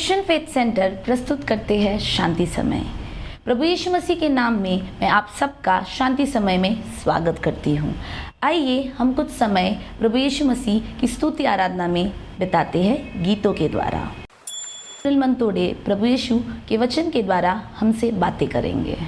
Christian faith centre प्रस्तुत करते हैं शांति समय। प्रभु यीशु मसीह के नाम में मैं आप सबका शांति समय में स्वागत करती हूँ। आइए हम कुछ समय प्रभु यीशु मसीह की स्तुति आराधना में बिताते हैं गीतों के द्वारा। मंतोड़े प्रभु यीशु के वचन के द्वारा हमसे बातें करेंगे।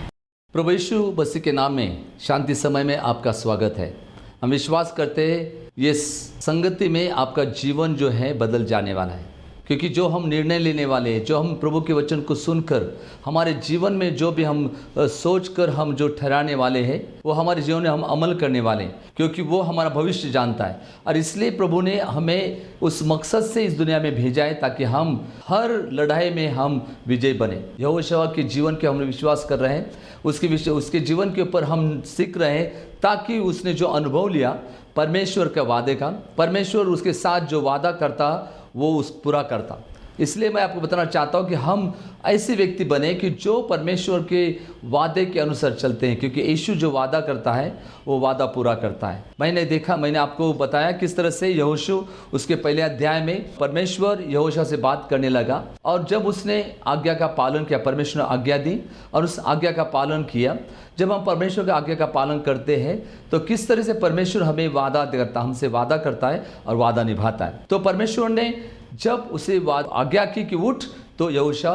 प्रभु यीशु मसीह के नाम में शांति समय में आपका स्वागत है। हम विश्वास करते हैं ये संगति में आपका जीवन जो है बदल जाने वाला है, क्योंकि जो हम निर्णय लेने वाले हैं, जो हम प्रभु के वचन को सुनकर हमारे जीवन में जो भी हम सोचकर हम जो ठहराने वाले हैं वो हमारे जीवन में हम अमल करने वाले हैं, क्योंकि वो हमारा भविष्य जानता है। और इसलिए प्रभु ने हमें उस मकसद से इस दुनिया में भेजा है ताकि हम हर लड़ाई में हम विजय बने। यहोशू के जीवन के हम विश्वास कर रहे हैं, उसके जीवन के ऊपर हम सीख रहे हैं, ताकि उसने जो अनुभव लिया परमेश्वर के वादे का, परमेश्वर उसके साथ जो वादा करता वो उस पूरा करता। इसलिए मैं आपको बताना चाहता हूँ कि हम ऐसे व्यक्ति बने कि जो परमेश्वर के वादे के अनुसार चलते हैं, क्योंकि यीशु जो वादा करता है वो वादा पूरा करता है। मैंने आपको बताया किस तरह से यहोशू उसके पहले अध्याय में परमेश्वर यहोशू से बात करने लगा, और जब उसने आज्ञा का पालन किया, परमेश्वर ने आज्ञा दी और उस आज्ञा का पालन किया। जब हम परमेश्वर की आज्ञा का पालन करते हैं तो किस तरह से परमेश्वर हमें वादा करता, हमसे वादा करता है और वादा निभाता है। तो परमेश्वर ने जब उसे आज्ञा की कि उठ, तो यहोशू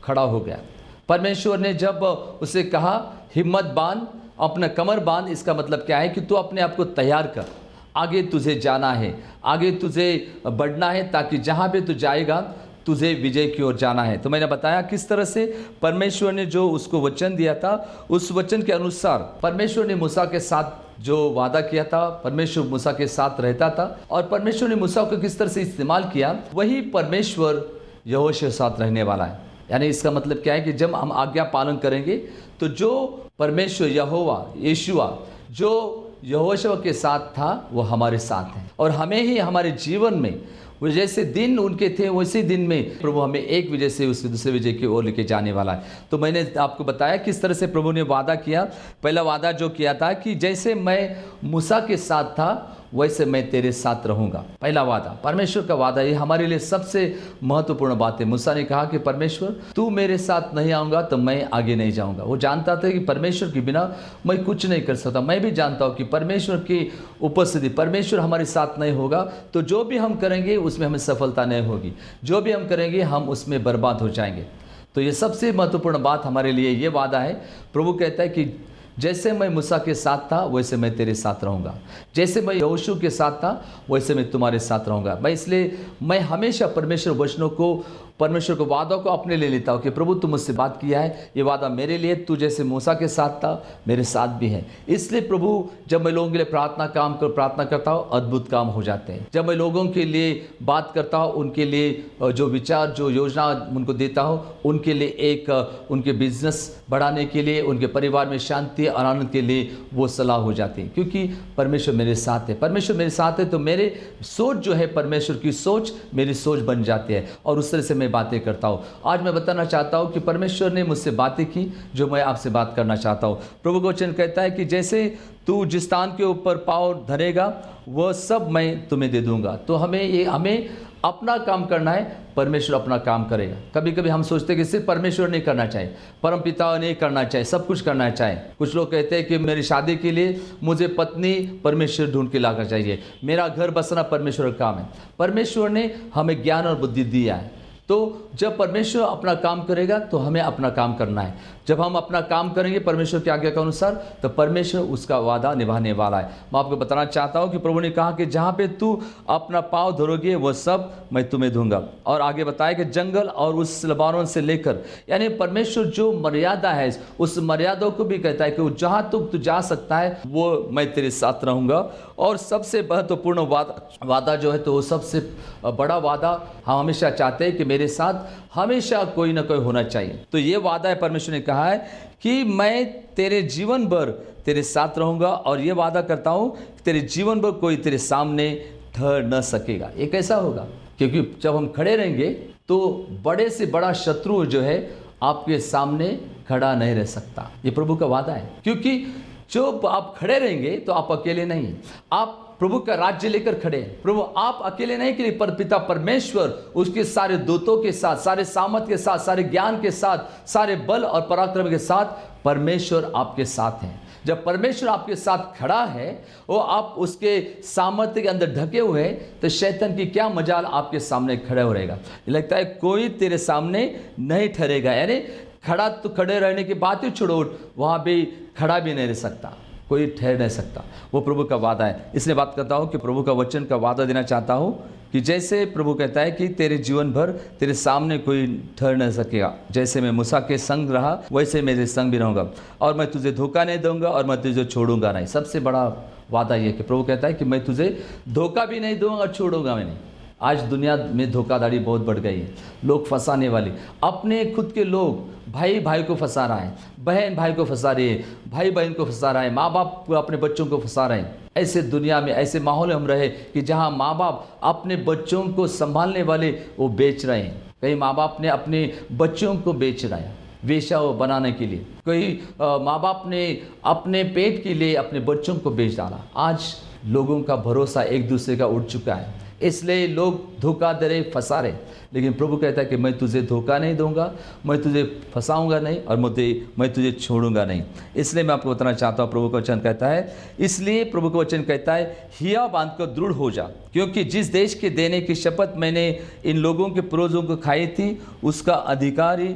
खड़ा हो गया। परमेश्वर ने जब उसे कहा हिम्मत बांध, अपना कमर बांध, इसका मतलब क्या है कि तू अपने आप को तैयार कर, आगे तुझे जाना है, आगे तुझे बढ़ना है, ताकि जहाँ पे तू जाएगा तुझे विजय की ओर जाना है। तो मैंने बताया किस तरह से परमेश्वर ने जो उसको वचन दिया था, उस वचन के अनुसार परमेश्वर ने मूसा के साथ जो वादा किया था, परमेश्वर मूसा के साथ रहता था, और परमेश्वर ने मूसा को किस तरह से इस्तेमाल किया, वही परमेश्वर यहोशू के साथ रहने वाला है। यानी इसका मतलब क्या है कि जब हम आज्ञा पालन करेंगे तो जो परमेश्वर यहोशू जो यहोशू के साथ था वो हमारे साथ है, और हमें ही हमारे जीवन में वो जैसे दिन उनके थे वैसे दिन में प्रभु हमें एक विजय से उसके दूसरे विजय की ओर लेके जाने वाला है। तो मैंने आपको बताया किस तरह से प्रभु ने वादा किया। पहला वादा जो किया था कि जैसे मैं मूसा के साथ था वैसे मैं तेरे साथ रहूंगा। पहला वादा, परमेश्वर का वादा, ये हमारे लिए सबसे महत्वपूर्ण बात है। मूसा ने कहा कि परमेश्वर तू मेरे साथ नहीं आऊँगा तो मैं आगे नहीं जाऊँगा। वो जानता था कि परमेश्वर के बिना मैं कुछ नहीं कर सकता। मैं भी जानता हूँ कि परमेश्वर की उपस्थिति, परमेश्वर हमारे साथ नहीं होगा तो जो भी हम करेंगे उसमें हमें सफलता नहीं होगी, जो भी हम करेंगे हम उसमें बर्बाद हो जाएंगे। तो ये सबसे महत्वपूर्ण बात हमारे लिए ये वादा है। प्रभु कहता है कि जैसे मैं मूसा के साथ था वैसे मैं तेरे साथ रहूँगा, जैसे मैं यहोशू के साथ था वैसे मैं तुम्हारे साथ रहूँगा। इसलिए मैं हमेशा परमेश्वर वचनों को, परमेश्वर के वादों को अपने ले लेता हूँ कि प्रभु तुम मुझसे बात किया है, ये वादा मेरे लिए, तू जैसे मूसा के साथ था मेरे साथ भी है। इसलिए प्रभु जब मैं लोगों के लिए प्रार्थना करता हूँ अद्भुत काम हो जाते हैं। जब मैं लोगों के लिए बात करता हूँ, उनके लिए जो विचार, जो योजना उनको देता हूँ, उनके लिए एक उनके बिजनेस बढ़ाने के लिए, उनके परिवार में शांति और आनंद के लिए वो सलाह हो जाती है, क्योंकि परमेश्वर मेरे साथ है। परमेश्वर मेरे साथ है तो मेरे सोच जो है, परमेश्वर की सोच मेरी सोच बन जाती है, और उस तरह से बातें करता हूँ। आज मैं बताना चाहता हूँ कि परमेश्वर ने मुझसे बातें की जो मैं आपसे बात करना चाहता हूँ। प्रभु का वचन कहता है कि जैसे तू जिस स्थान के ऊपर पाँव धरेगा वह सब मैं तुम्हें दे दूंगा। तो हमें अपना काम करना है, परमेश्वर अपना काम करेगा। कभी कभी हम सोचते हैं कि सिर्फ परमेश्वर नहीं करना चाहिए, परम पिता नहीं करना चाहिए, सब कुछ करना चाहिए। कुछ लोग कहते हैं कि मेरी शादी के लिए मुझे पत्नी परमेश्वर ढूंढ के लाना चाहिए, मेरा घर बसना परमेश्वर का काम है। परमेश्वर ने हमें ज्ञान और बुद्धि दिया है, तो जब परमेश्वर अपना काम करेगा तो हमें अपना काम करना है। जब हम अपना काम करेंगे परमेश्वर की आज्ञा के अनुसार तो परमेश्वर उसका वादा निभाने वाला है। मैं आपको बताना चाहता हूँ कि प्रभु ने कहा कि जहाँ पे तू अपना पाँव धरोगे वह सब मैं तुम्हें दूंगा। और आगे बताया कि जंगल और उस लबानोन से लेकर, यानी परमेश्वर जो मर्यादा है उस मर्यादा को भी कहता है कि जहाँ तू जा सकता है वो मैं तेरे साथ रहूँगा। और सबसे महत्वपूर्ण वादा जो है तो वो सबसे बड़ा वादा हम हमेशा चाहते हैं कि मेरे साथ हमेशा कोई ना कोई होना चाहिए। तो ये वादा है, परमेश्वर ने कहा है कि मैं तेरे जीवन भर तेरे साथ रहूँगा, और ये वादा करता हूँ कि तेरे जीवन भर कोई तेरे सामने ठहर न सकेगा। ये कैसा होगा? क्योंकि जब हम खड़े रहेंगे तो बड़े से बड़ा शत्रु जो है आपके सामने खड़ा नहीं रह सकता। ये प्रभु का वादा है, क्योंकि जो आप खड़े रहेंगे तो आप अकेले नहीं, आप प्रभु का राज्य लेकर खड़े हैं। प्रभु आप अकेले नहीं के पर पिता परमेश्वर उसके सारे दूतों के साथ, सारे सामर्थ के साथ, सारे ज्ञान के साथ, सारे बल और पराक्रम के साथ परमेश्वर आपके साथ हैं। जब परमेश्वर आपके साथ खड़ा है, वो आप उसके सामर्थ्य के अंदर ढके हुए हैं, तो शैतान की क्या मजाल आपके सामने खड़ा हो रहेगा। लगता है कोई तेरे सामने नहीं ठहरेगा। यानी खड़ा तो खड़े रहने की बात ही छोड़ो, वहाँ भी खड़ा भी नहीं रह सकता, कोई ठहर नहीं सकता। वो प्रभु का वादा है। इसलिए बात करता हूँ कि प्रभु का वचन का वादा देना चाहता हूँ कि जैसे प्रभु कहता है कि तेरे जीवन भर तेरे सामने कोई ठहर नहीं सकेगा। जैसे मैं मूसा के संग रहा, वैसे मेरे संग भी रहूँगा, और मैं तुझे धोखा नहीं दूंगा, और मैं तुझे छोड़ूंगा नहीं। सबसे बड़ा वादा ये कि प्रभु कहता है कि मैं तुझे धोखा भी नहीं दूंगा और छोड़ूंगा मैं नहीं। आज दुनिया में धोखाधड़ी बहुत बढ़ गई है। लोग फंसाने वाले, अपने खुद के लोग, भाई भाई को फंसा रहा है, बहन भाई को फंसा रही है, भाई बहन को फंसा रहा है, माँ बाप अपने बच्चों को फंसा रहे हैं। ऐसे दुनिया में, ऐसे माहौल में हम रहे कि जहाँ माँ बाप अपने बच्चों को संभालने वाले वो बेच रहे हैं। कई माँ बाप ने अपने बच्चों को बेच रहा है वेश्या बनाने के लिए। कोई माँ बाप ने अपने पेट के लिए अपने बच्चों को बेच डाला। आज लोगों का भरोसा एक दूसरे का उठ चुका है, इसलिए लोग धोखा दे रहे, फंसा रहे। लेकिन प्रभु कहता है कि मैं तुझे धोखा नहीं दूंगा, मैं तुझे फंसाऊंगा नहीं, और मैं तुझे छोड़ूंगा नहीं। इसलिए मैं आपको बताना चाहता हूँ, प्रभु का वचन कहता है, इसलिए प्रभु का वचन कहता है, हिया बांध कर दृढ़ हो जा, क्योंकि जिस देश के देने की शपथ मैंने इन लोगों के पूर्वजों को खाई थी, उसका अधिकारी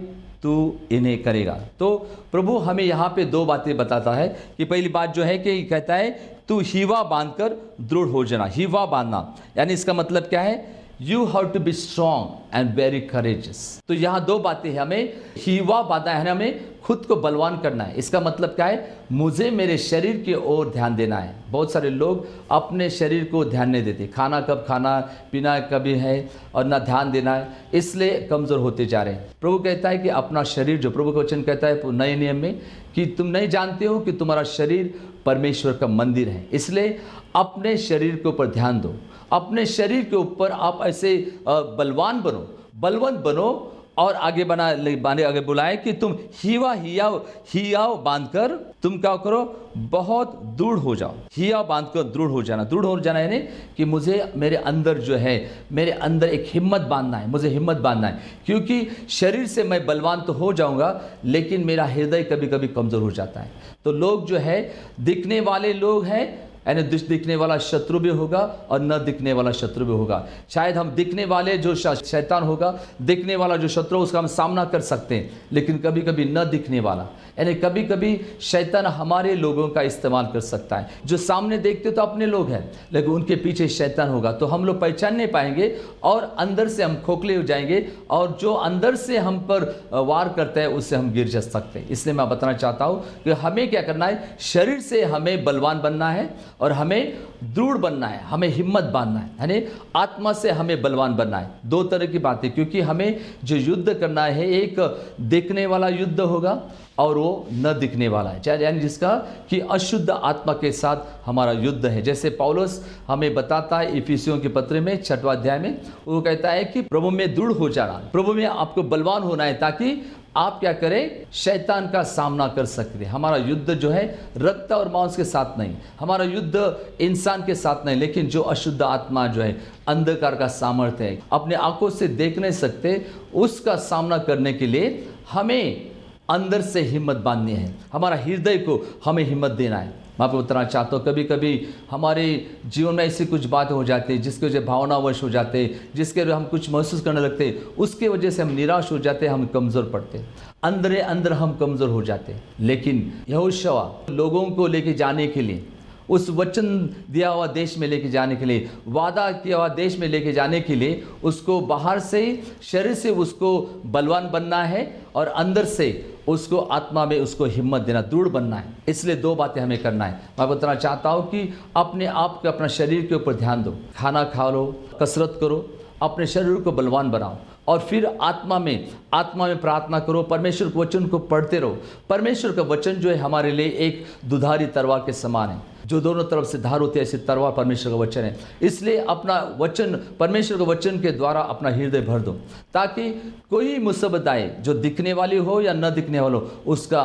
तू इन्हें करेगा। तो प्रभु हमें यहाँ पे दो बातें बताता है कि पहली बात जो है कि कहता है तू हीवा बांधकर दृढ़ हो जाना। हीवा बांधना यानी इसका मतलब क्या है? You have to be strong and very courageous. तो यहाँ दो बातें हैं, हमें हीवा बांधना है, हमें खुद को बलवान करना है। इसका मतलब क्या है? मुझे मेरे शरीर की ओर ध्यान देना है। बहुत सारे लोग अपने शरीर को ध्यान नहीं देते, खाना कब खाना, पीना कभी है, और ना ध्यान देना है, इसलिए कमज़ोर होते जा रहे हैं। प्रभु कहता है कि अपना शरीर, जो प्रभु का वचन कहता है नए नियम में कि तुम नहीं जानते हो कि तुम्हारा शरीर परमेश्वर का मंदिर है, इसलिए अपने शरीर के ऊपर ध्यान दो। अपने शरीर के ऊपर आप ऐसे बलवान बनो, बलवंत बनो, और आगे आगे बुलाए कि तुम हियाव बांधकर तुम क्या करो? बहुत दृढ़ हो जाओ। हियाव बांधकर दृढ़ हो जाना। दृढ़ हो जाना यानी कि मुझे मेरे अंदर जो है, मेरे अंदर एक हिम्मत बांधना है, मुझे हिम्मत बांधना है, क्योंकि शरीर से मैं बलवान तो हो जाऊंगा, लेकिन मेरा हृदय कभी कभी कमज़ोर हो जाता है। तो लोग जो है, दिखने वाले लोग हैं, यानी दिखने वाला शत्रु भी होगा और न दिखने वाला शत्रु भी होगा। शायद हम दिखने वाले जो शैतान होगा, दिखने वाला जो शत्रु, उसका हम सामना कर सकते हैं, लेकिन कभी कभी न दिखने वाला, यानी कभी कभी शैतान हमारे लोगों का इस्तेमाल कर सकता है। जो सामने देखते तो अपने लोग हैं, लेकिन उनके पीछे शैतान होगा, तो हम लोग पहचान नहीं पाएंगे और अंदर से हम खोखले हो जाएंगे, और जो अंदर से हम पर वार करता है उससे हम गिर जा सकते हैं। इसलिए मैं बताना चाहता हूँ कि हमें क्या करना है? शरीर से हमें बलवान बनना है और हमें दृढ़ बनना है, हमें हिम्मत बांधना है, यानी आत्मा से हमें बलवान बनना है। दो तरह की बातें, क्योंकि हमें जो युद्ध करना है, एक देखने वाला युद्ध होगा और वो न दिखने वाला है, चाहे यानी जिसका कि अशुद्ध आत्मा के साथ हमारा युद्ध है। जैसे पौलुस हमें बताता है इफिसियों के पत्र में 6वां अध्याय में, वो कहता है कि प्रभु में दृढ़ हो जाना, प्रभु में आपको बलवान होना है, ताकि आप क्या करें? शैतान का सामना कर सकते हैं। हमारा युद्ध जो है रक्त और मांस के साथ नहीं, हमारा युद्ध इंसान के साथ नहीं, लेकिन जो अशुद्ध आत्मा जो है, अंधकार का सामर्थ्य है, अपने आंखों से देख नहीं सकते, उसका सामना करने के लिए हमें अंदर से हिम्मत बांधनी है। हमारा हृदय को हमें हिम्मत देना है। मैं आपको बताना चाहता हूँ, कभी कभी हमारे जीवन में ऐसी कुछ बातें हो जाती है जिसकी वजह भावनावश हो जाते, जिसके वजह हम कुछ महसूस करने लगते, उसके वजह से हम निराश हो जाते, हम कमज़ोर पड़ते, अंदर हम कमज़ोर हो जाते। लेकिन यहोशुआ लोगों को लेके जाने के लिए, उस वचन दिया हुआ देश में लेके जाने के लिए, वादा किया हुआ देश में लेके जाने के लिए, उसको बाहर से शरीर से उसको बलवान बनना है और अंदर से उसको आत्मा में उसको हिम्मत देना, दृढ़ बनना है। इसलिए दो बातें हमें करना है। मैं बताना चाहता हूँ कि अपने आप के, अपना शरीर के ऊपर ध्यान दो, खाना खा लो, कसरत करो, अपने शरीर को बलवान बनाओ, और फिर आत्मा में प्रार्थना करो, परमेश्वर के वचन को पढ़ते रहो। परमेश्वर का वचन जो है हमारे लिए एक दुधारी तलवार के समान है, जो दोनों तरफ से धार होती है, ऐसी तलवार परमेश्वर का वचन है। इसलिए अपना वचन, परमेश्वर के वचन के द्वारा अपना हृदय भर दो, ताकि कोई मुसीबत आए जो दिखने वाली हो या न दिखने वाली हो, उसका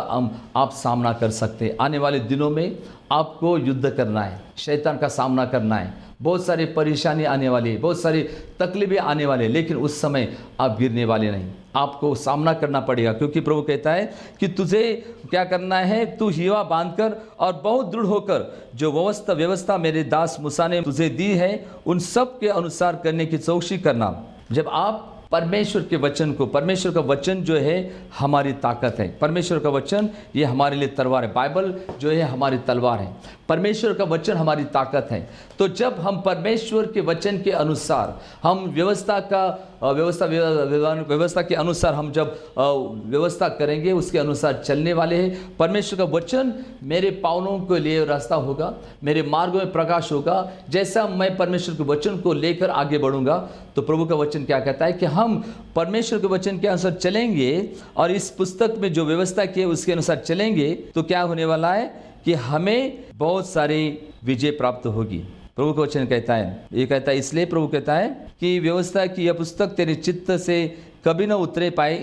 आप सामना कर सकते हैं। आने वाले दिनों में आपको युद्ध करना है, शैतान का सामना करना है, बहुत सारी परेशानी आने वाली है, बहुत सारी तकलीफें आने वाली है, लेकिन उस समय आप गिरने वाले नहीं, आपको सामना करना पड़ेगा। क्योंकि प्रभु कहता है कि तुझे क्या करना है, तू हिवा बांधकर और बहुत दृढ़ होकर जो व्यवस्था मेरे दास मूसा ने तुझे दी है, उन सब के अनुसार करने की चौकसी करना। जब आप परमेश्वर के वचन को, परमेश्वर का वचन जो है हमारी ताकत है, परमेश्वर का वचन ये हमारे लिए तलवार है, बाइबल जो है हमारी तलवार है, परमेश्वर का वचन हमारी ताकत है। तो जब हम परमेश्वर के वचन के अनुसार, हम व्यवस्था के अनुसार हम जब व्यवस्था करेंगे, उसके अनुसार चलने वाले हैं, परमेश्वर का वचन मेरे पाँवों के लिए रास्ता होगा, मेरे मार्गों में प्रकाश होगा। जैसा मैं परमेश्वर के वचन को लेकर आगे बढ़ूंगा, तो प्रभु का वचन क्या कहता है कि हम परमेश्वर के वचन के अनुसार चलेंगे और इस पुस्तक में जो व्यवस्था की है उसके अनुसार चलेंगे, तो क्या होने वाला है कि हमें बहुत सारी विजय प्राप्त होगी। प्रभु का वचन कहता है, ये कहता है, इसलिए प्रभु कहता है कि व्यवस्था की यह पुस्तक तेरे चित्त से कभी ना उतरे पाए,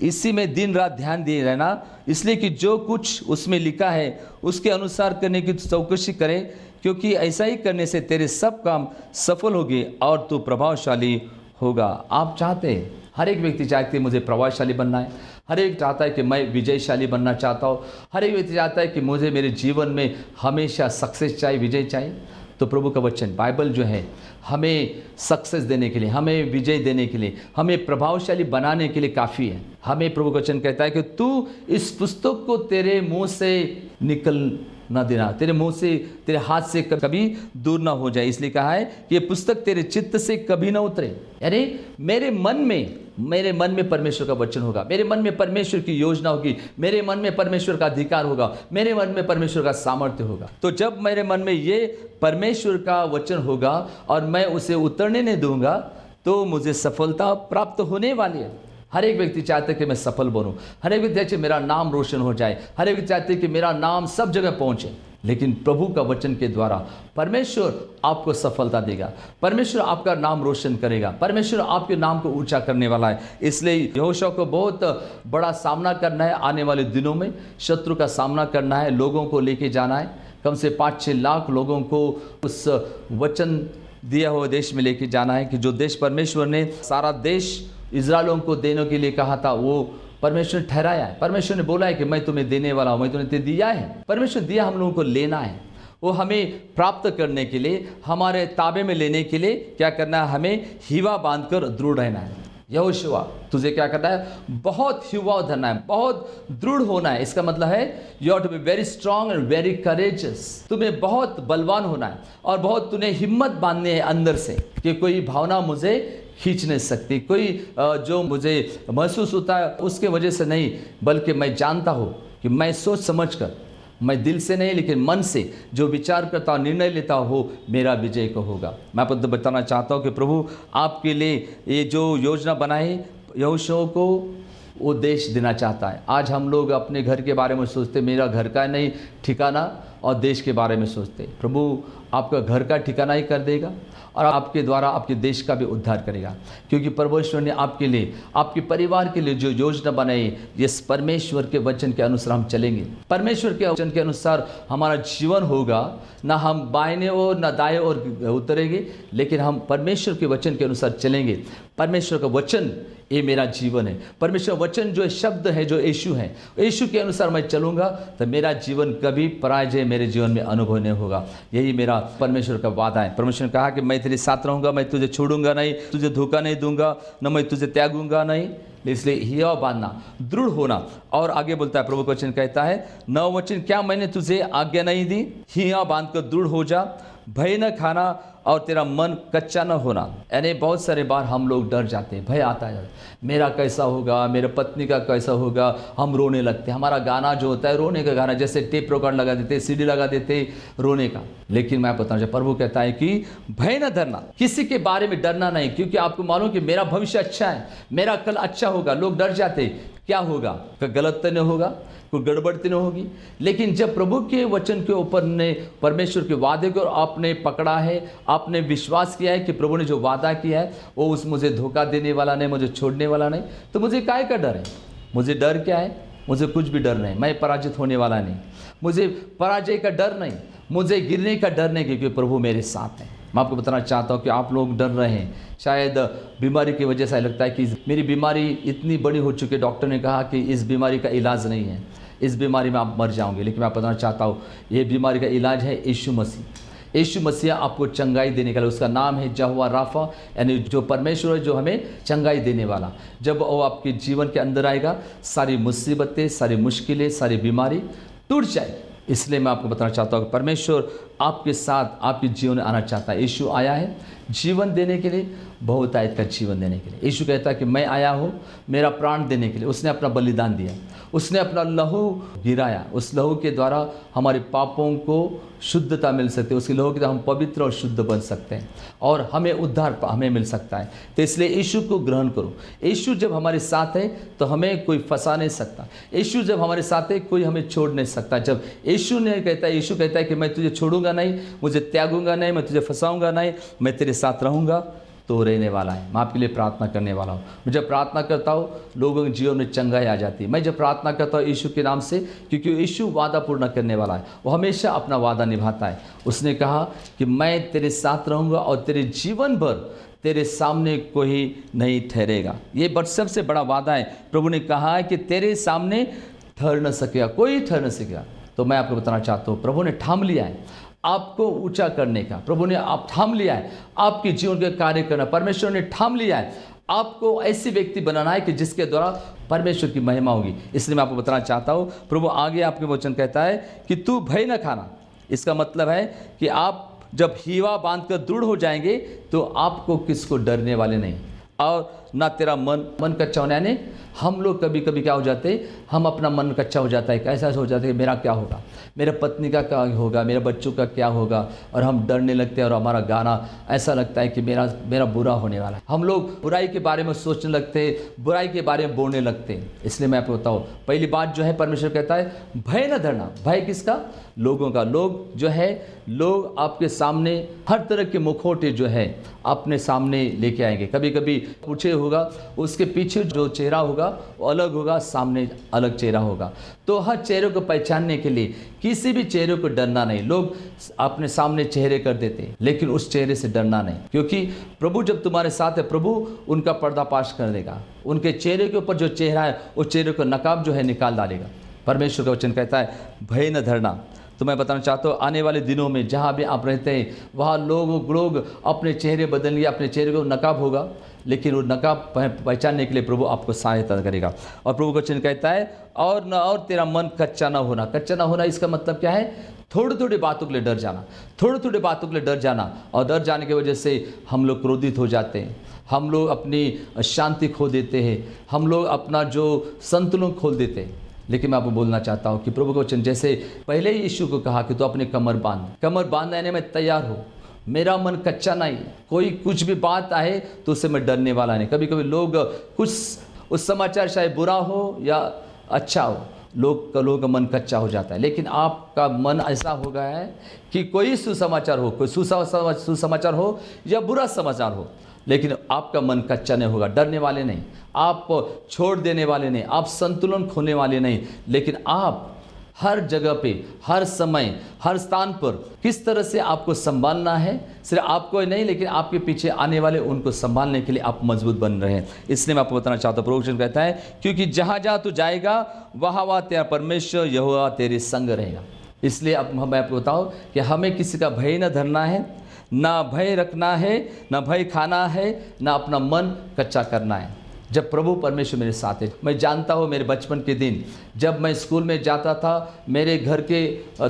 इसी में दिन रात ध्यान दिए रहना, इसलिए कि जो कुछ उसमें लिखा है उसके अनुसार करने की चौकसी करे, क्योंकि ऐसा ही करने से तेरे सब काम सफल होगी और तू प्रभावशाली होगा। आप चाहते हैं, हर एक व्यक्ति चाहते हैं मुझे प्रभावशाली बनना है, हर एक चाहता है कि मैं विजयशाली बनना चाहता हूँ, हर एक व्यक्ति चाहता है कि मुझे मेरे जीवन में हमेशा सक्सेस चाहिए, विजय चाहिए। तो प्रभु का वचन बाइबल जो है हमें सक्सेस देने के लिए, हमें विजय देने के लिए, हमें प्रभावशाली बनाने के लिए काफ़ी है। हमें प्रभु का वचन कहता है कि तू इस पुस्तक को तेरे मुंह से निकल न देना, तेरे मुंह से, तेरे हाथ से कभी दूर ना हो जाए। इसलिए कहा है कि ये पुस्तक तेरे चित्त से कभी ना उतरे, यानी मेरे मन में परमेश्वर का वचन होगा, मेरे मन में परमेश्वर की योजना होगी, मेरे मन में परमेश्वर का अधिकार होगा, मेरे मन में परमेश्वर का सामर्थ्य होगा। तो जब मेरे मन में ये परमेश्वर का वचन होगा और मैं उसे उतरने नहीं दूंगा, तो मुझे सफलता प्राप्त होने वाली है। हर एक व्यक्ति चाहते कि मैं सफल बनूं, हर एक व्यक्ति चाहते मेरा नाम रोशन हो जाए, हर एक व्यक्ति चाहते कि मेरा नाम सब जगह पहुंचे। लेकिन प्रभु का वचन के द्वारा परमेश्वर आपको सफलता देगा, परमेश्वर आपका नाम रोशन करेगा, परमेश्वर आपके नाम को ऊंचा करने वाला है। इसलिए यहोशू को बहुत बड़ा सामना करना है, आने वाले दिनों में शत्रु का सामना करना है, लोगों को लेके जाना है, कम से 5-6 लाख लोगों को उस वचन दिया हुआ देश में लेके जाना है, कि जो देश परमेश्वर ने सारा देश इजरायलियों को देने के लिए कहा था, वो परमेश्वर ने ठहराया है। परमेश्वर ने बोला है कि मैं तुम्हें देने वाला हूं, मैं तुम्हें दिया है। परमेश्वर दिया, हम लोगों को लेना है, वो हमें प्राप्त करने के लिए, हमारे ताबे में लेने के लिए क्या करना है, हमें हिवा बांधकर दृढ़ रहना है। यहोशू तुझे क्या करना है, बहुत हिवा धरना है, बहुत दृढ़ होना है। इसका मतलब है you have to be very strong and very courageous, तुम्हें बहुत बलवान होना है और बहुत तुम्हें हिम्मत बांधनी है अंदर से, कि कोई भावना मुझे खींच नहीं सकती, कोई जो मुझे महसूस होता है उसके वजह से नहीं, बल्कि मैं जानता हूँ कि मैं सोच समझ कर, मैं दिल से नहीं लेकिन मन से जो विचार करता हूँ, निर्णय लेता हूँ, मेरा विजय को होगा। मैं आपको तो बताना चाहता हूँ कि प्रभु आपके लिए ये जो योजना बनाई, यहोशू को वो देश देना चाहता है। आज हम लोग अपने घर के बारे में सोचते, मेरा घर का नहीं ठिकाना, और देश के बारे में सोचते। प्रभु आपका घर का ठिकाना ही कर देगा और आपके द्वारा आपके देश का भी उद्धार करेगा, क्योंकि परमेश्वर ने आपके लिए, आपके परिवार के लिए जो योजना बनाई, इस परमेश्वर के वचन के अनुसार हम चलेंगे। परमेश्वर के वचन के अनुसार हमारा जीवन होगा, ना हम बाएं ओर ना दाएं ओर उतरेंगे, लेकिन हम परमेश्वर के वचन के अनुसार चलेंगे। परमेश्वर का वचन ये मेरा जीवन है, परमेश्वर वचन जो शब्द है, जो यीशु है, यीशु के अनुसार मैं चलूंगा तो मेरा जीवन कभी पराजय मेरे जीवन में अनुभव नहीं होगा। यही मेरा परमेश्वर का वादा है। परमेश्वर ने कहा कि मैं तेरे साथ रहूंगा, मैं तुझे छोड़ूंगा नहीं, तुझे धोखा नहीं दूंगा, न मैं तुझे त्यागूंगा नहीं। इसलिए हिया बांधना, दृढ़ होना। और आगे बोलता है, प्रभु का वचन कहता है, नौ वचन क्या मैंने तुझे आज्ञा नहीं दी, हिया बांध कर दृढ़ हो जा, भय न खाना और तेरा मन कच्चा न होना। यानी बहुत सारे बार हम लोग डर जाते हैं, भय आता है, मेरा कैसा होगा, मेरे पत्नी का कैसा होगा, हम रोने लगते हैं। हमारा गाना जो होता है रोने का गाना, जैसे टेप रिकॉर्ड लगा देते, सीडी लगा देते रोने का। लेकिन मैं बता रहा हूं, प्रभु कहता है कि भय न डरना, किसी के बारे में डरना नहीं, क्योंकि आपको मालूम कि मेरा भविष्य अच्छा है, मेरा कल अच्छा होगा। लोग डर जाते, क्या होगा, गलत तो नहीं होगा, कोई गड़बड़ तो नहीं होगी। लेकिन जब प्रभु के वचन के ऊपर ने परमेश्वर के वादे को आपने पकड़ा है, आपने विश्वास किया है कि प्रभु ने जो वादा किया है वो उस मुझे धोखा देने वाला नहीं, मुझे छोड़ने वाला नहीं, तो मुझे काय का डर है? मुझे डर क्या है? मुझे कुछ भी डर नहीं। मैं पराजित होने वाला नहीं, मुझे पराजय का डर नहीं, मुझे गिरने का डर नहीं, क्योंकि प्रभु मेरे साथ है। मैं आपको बताना चाहता हूँ कि आप लोग डर रहे हैं, शायद बीमारी की वजह से लगता है कि मेरी बीमारी इतनी बड़ी हो चुकी है, डॉक्टर ने कहा कि इस बीमारी का इलाज नहीं है, इस बीमारी में आप मर जाओगे। लेकिन मैं बताना चाहता हूँ ये बीमारी का इलाज है यीशु मसीह। यीशु मसीह आपको चंगाई देने का, उसका नाम है यहोवा राफा, यानी जो परमेश्वर है जो हमें चंगाई देने वाला। जब वो आपके जीवन के अंदर आएगा, सारी मुसीबतें, सारी मुश्किलें, सारी बीमारी टूट जाएगी। इसलिए मैं आपको बताना चाहता हूँ कि परमेश्वर आपके साथ आपके जीवन में आना चाहता है। यीशु आया है जीवन देने के लिए, बहुतायत का जीवन देने के लिए। यीशु कहता है कि मैं आया हूँ मेरा प्राण देने के लिए। उसने अपना बलिदान दिया, उसने अपना लहू गिराया। उस लहू के द्वारा हमारे पापों को शुद्धता मिल सकती है, उसके लहू के द्वारा हम पवित्र और शुद्ध बन सकते हैं और हमें उद्धार हमें मिल सकता है। तो इसलिए यीशु को ग्रहण करो। यीशु जब हमारे साथ है तो हमें कोई फंसा नहीं सकता। यीशु जब हमारे साथ है कोई हमें छोड़ नहीं सकता। जब यीशु कहता है कि मैं तुझे छोड़ूंगा नहीं, मुझे त्यागूंगा नहीं, मैं तुझे फंसाऊंगा नहीं, मैं तेरे साथ रहूंगा, तो रहने वाला है। मैं आपके लिए प्रार्थना करने वाला हूँ। मैं जब प्रार्थना करता हूँ लोगों के जीवन में चंगाई आ जाती है। मैं जब प्रार्थना करता हूँ यीशु के नाम से, क्योंकि यीशु वादा पूर्ण करने वाला है, वो हमेशा अपना वादा निभाता है। उसने कहा कि मैं तेरे साथ रहूँगा और तेरे जीवन भर तेरे सामने कोई नहीं ठहरेगा। ये सबसे बड़ा वादा है। प्रभु ने कहा है कि तेरे सामने ठहर न सकेगा, कोई ठहर न सकेगा। तो मैं आपको बताना चाहता हूँ प्रभु ने ठाम लिया है आपको ऊंचा करने का। प्रभु ने आप ठाम लिया है आपके जीवन के कार्य करना। परमेश्वर ने ठाम लिया है आपको ऐसी व्यक्ति बनाना है कि जिसके द्वारा परमेश्वर की महिमा होगी। इसलिए मैं आपको बताना चाहता हूँ प्रभु आगे आपके वचन कहता है कि तू भय न खाना। इसका मतलब है कि आप जब हीवा बांधकर दृढ़ हो जाएंगे तो आपको किसको डरने वाले नहीं, और ना तेरा मन कच्चा होना। यानी हम लोग कभी कभी क्या हो जाते हैं, हम अपना मन कच्चा हो जाता है, कैसा हो जाता है कि मेरा क्या होगा, मेरे पत्नी का क्या होगा, मेरे बच्चों का क्या होगा, और हम डरने लगते हैं और हमारा गाना ऐसा लगता है कि मेरा बुरा होने वाला है। हम लोग बुराई के बारे में सोचने लगते हैं, बुराई के बारे में बोलने लगते हैं। इसलिए मैं आपको बताऊँ पहली बात जो है परमेश्वर कहता है भय न धरना। भय किसका? लोगों का। लोग आपके सामने हर तरह के मुखौटे जो है अपने सामने लेके आएंगे। कभी कभी पूछे होगा उसके पीछे जो चेहरा होगा वो अलग होगा, सामने अलग चेहरा होगा। तो हर चेहरे को पहचानने के लिए किसी भी चेहरे को डरना नहीं। लोग अपने सामने चेहरे कर देते हैं, लेकिन उस चेहरे से डरना नहीं, क्योंकि प्रभु जब तुम्हारे साथ है प्रभु उनका पर्दाफाश कर देगा। उनके चेहरे के ऊपर जो चेहरा है उस चेहरे को नकाब जो है निकाल डालेगा। परमेश्वर का वचन कहता है भय न धरना। तो मैं बताना चाहता हूँ आने वाले दिनों में जहाँ भी आप रहते हैं वहाँ लोग अपने चेहरे बदलेंगे, अपने चेहरे को नकाब होगा, लेकिन वो नकाब पहचानने के लिए प्रभु आपको सहायता करेगा। और प्रभु का वचन कहता है और तेरा मन कच्चा ना होना। कच्चा ना होना इसका मतलब क्या है? थोड़ी थोड़ी बातों के लिए डर जाना, थोड़ी थोड़ी बातों के लिए डर जाना, और डर जाने की वजह से हम लोग क्रोधित हो जाते हैं, हम लोग अपनी शांति खो देते हैं, हम लोग अपना जो संतुलन खोल देते हैं। लेकिन मैं आपको बोलना चाहता हूँ कि प्रभु का वचन जैसे पहले ही यीशु को कहा कि तू अपने कमर बांधने में तैयार हो, मेरा मन कच्चा नहीं, कोई कुछ भी बात आए तो उससे मैं डरने वाला नहीं। कभी कभी लोग कुछ उस समाचार चाहे बुरा हो या अच्छा हो, लोगों का मन कच्चा हो जाता है, लेकिन आपका मन ऐसा हो गया है कि कोई सुसमाचार हो, कोई सुसमाचार हो या बुरा समाचार हो, लेकिन आपका मन कच्चा नहीं होगा। डरने वाले नहीं, आप छोड़ देने वाले नहीं, आप संतुलन खोने वाले नहीं, लेकिन आप हर जगह पे, हर समय, हर स्थान पर किस तरह से आपको संभालना है, सिर्फ आपको ही नहीं लेकिन आपके पीछे आने वाले उनको संभालने के लिए आप मजबूत बन रहे हैं। इसलिए मैं आपको बताना चाहता हूँ, प्रभु कहता है क्योंकि जहाँ जहाँ तू जाएगा वहाँ तेरा परमेश्वर यहोवा तेरे संग रहेगा। इसलिए अब मैं आपको बताऊँ कि हमें किसी का भय न धरना है, ना भय रखना है, ना भय खाना है, ना अपना मन कच्चा करना है। जब प्रभु परमेश्वर मेरे साथ है, मैं जानता हूँ मेरे बचपन के दिन जब मैं स्कूल में जाता था, मेरे घर के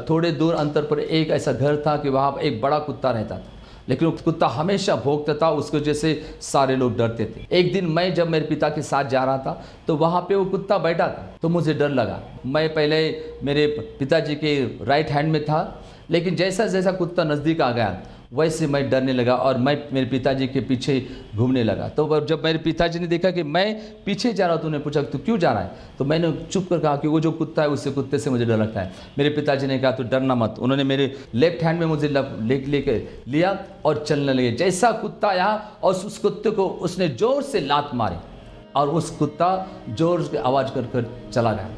थोड़े दूर अंतर पर एक ऐसा घर था कि वहाँ एक बड़ा कुत्ता रहता था, लेकिन वो कुत्ता हमेशा भौंकता था, उसकी वजह से सारे लोग डरते थे। एक दिन मैं जब मेरे पिता के साथ जा रहा था तो वहाँ पे वो कुत्ता बैठा था, तो मुझे डर लगा। मैं पहले मेरे पिताजी के राइट हैंड में था, लेकिन जैसा जैसा कुत्ता नज़दीक आ गया वैसे मैं डरने लगा और मैं मेरे पिताजी के पीछे घूमने लगा। तो जब मेरे पिताजी ने देखा कि मैं पीछे जा रहा हूँ तो उन्होंने पूछा तू क्यों जा रहा है? तो मैंने चुप कर कहा कि वो जो कुत्ता है उससे कुत्ते से मुझे डर लगता है। मेरे पिताजी ने कहा तो डरना मत। उन्होंने मेरे लेफ्ट हैंड में मुझे लेके लिया और चलने लगे। जैसा कुत्ता आया और उस कुत्ते को उसने जोर से लात मारी और उस कुत्ता जोर से आवाज़ कर चला गया।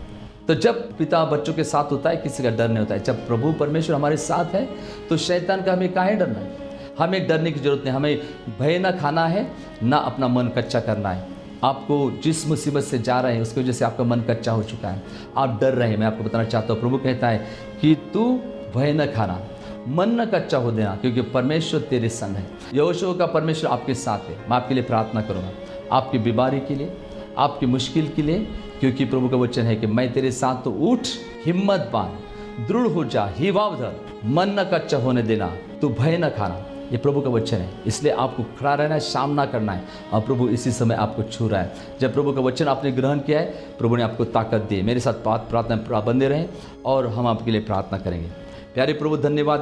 तो जब पिता बच्चों के साथ होता है किसी का डर नहीं होता है। जब प्रभु परमेश्वर हमारे साथ है तो शैतान का हमें काहे डरना है? हमें डरने की जरूरत नहीं। हमें भय न खाना है, ना अपना मन कच्चा करना है। आपको जिस मुसीबत से जा रहे हैं उसकी वजह से आपका मन कच्चा हो चुका है, आप डर रहे हैं। मैं आपको बताना चाहता हूँ, प्रभु कहता है कि तू भय न खाना, मन न कच्चा हो देना, क्योंकि परमेश्वर तेरे संग है। यहोशू का परमेश्वर आपके साथ है। मैं आपके लिए प्रार्थना करूँगा, आपकी बीमारी के लिए, आपकी मुश्किल के लिए, क्योंकि प्रभु का वचन है कि मैं तेरे साथ। तो उठ, हिम्मत बांध, दृढ़ हो जा, हिवाव धर, मन न कच्चा होने देना, तू भय न खाना। ये प्रभु का वचन है, इसलिए आपको खड़ा रहना है, सामना करना है। और प्रभु इसी समय आपको छू रहा है। जब प्रभु का वचन आपने ग्रहण किया है, प्रभु ने आपको ताकत दी। मेरे साथ प्रार्थना बंदे रहें और हम आपके लिए प्रार्थना करेंगे। प्यारे प्रभु, धन्यवाद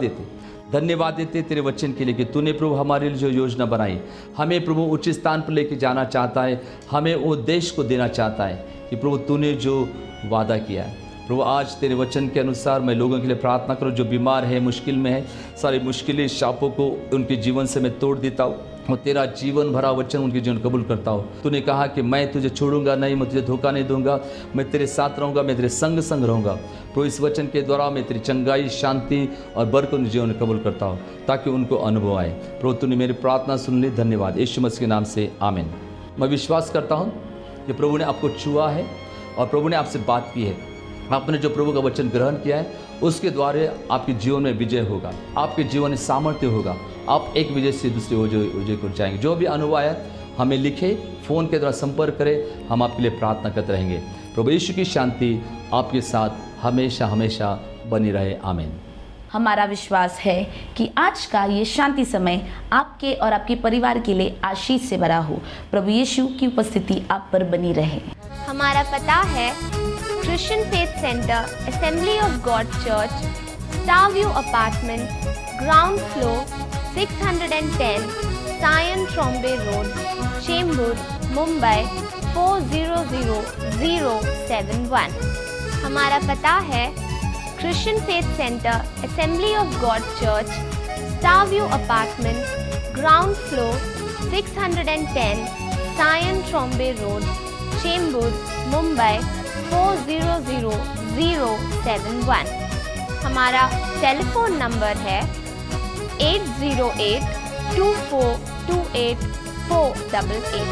देते तेरे वचन के लिए कि तूने प्रभु हमारे लिए जो योजना बनाई, हमें प्रभु उच्च स्थान पर लेके जाना चाहता है, हमें वो देश को देना चाहता है कि प्रभु तूने जो वादा किया है। प्रभु आज तेरे वचन के अनुसार मैं लोगों के लिए प्रार्थना करूं जो बीमार है, मुश्किल में है, सारी मुश्किलें, शापों को उनके जीवन से मैं तोड़ देता हूँ और तेरा जीवन भरा वचन उनके जीवन कबूल करता हूँ। तूने कहा कि मैं तुझे छोड़ूंगा नहीं, मैं तुझे धोखा नहीं दूंगा, मैं तेरे साथ रहूँगा, मैं तेरे संग रहूँगा। प्रभु इस वचन के द्वारा मैं तेरी चंगाई, शांति और बरकत उनके जीवन में कबूल करता हूँ ताकि उनको अनुभव आए। प्रभु तूने मेरी प्रार्थना सुन ली, धन्यवाद। यीशु मसीह के नाम से आमीन। मैं विश्वास करता हूँ कि प्रभु ने आपको छुआ है और प्रभु ने आपसे बात की है। आपने जो प्रभु का वचन ग्रहण किया है उसके द्वारा आपके जीवन में विजय होगा, आपके जीवन में सामर्थ्य होगा। आप एक विजय से दूसरे विजय को जाएंगे। जो भी अनुभव आया हमें लिखे, फ़ोन के द्वारा संपर्क करें, हम आपके लिए प्रार्थना करते रहेंगे। प्रभु यीशु की शांति आपके साथ हमेशा हमेशा बनी रहे। आमीन। हमारा विश्वास है कि आज का ये शांति समय आपके और आपके परिवार के लिए आशीष से भरा हो। प्रभु यीशु की उपस्थिति आप पर बनी रहे। हमारा पता है Christian faith centre, assembly of God church, star view apartment, ground floor, 610 Sion Trombay road, Chembur, Mumbai 400071। हमारा पता है Christian faith centre, assembly of God church, star view apartment, ground floor, 610 Sion Trombay road, Chembur, Mumbai 400071। हमारा टेलीफोन नंबर है 808-2428-488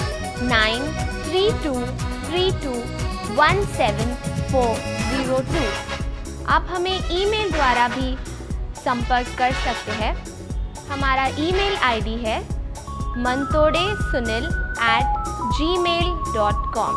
932321742। आप हमें ईमेल द्वारा भी संपर्क कर सकते हैं। हमारा ईमेल आईडी है mantodesunil@gmail.com।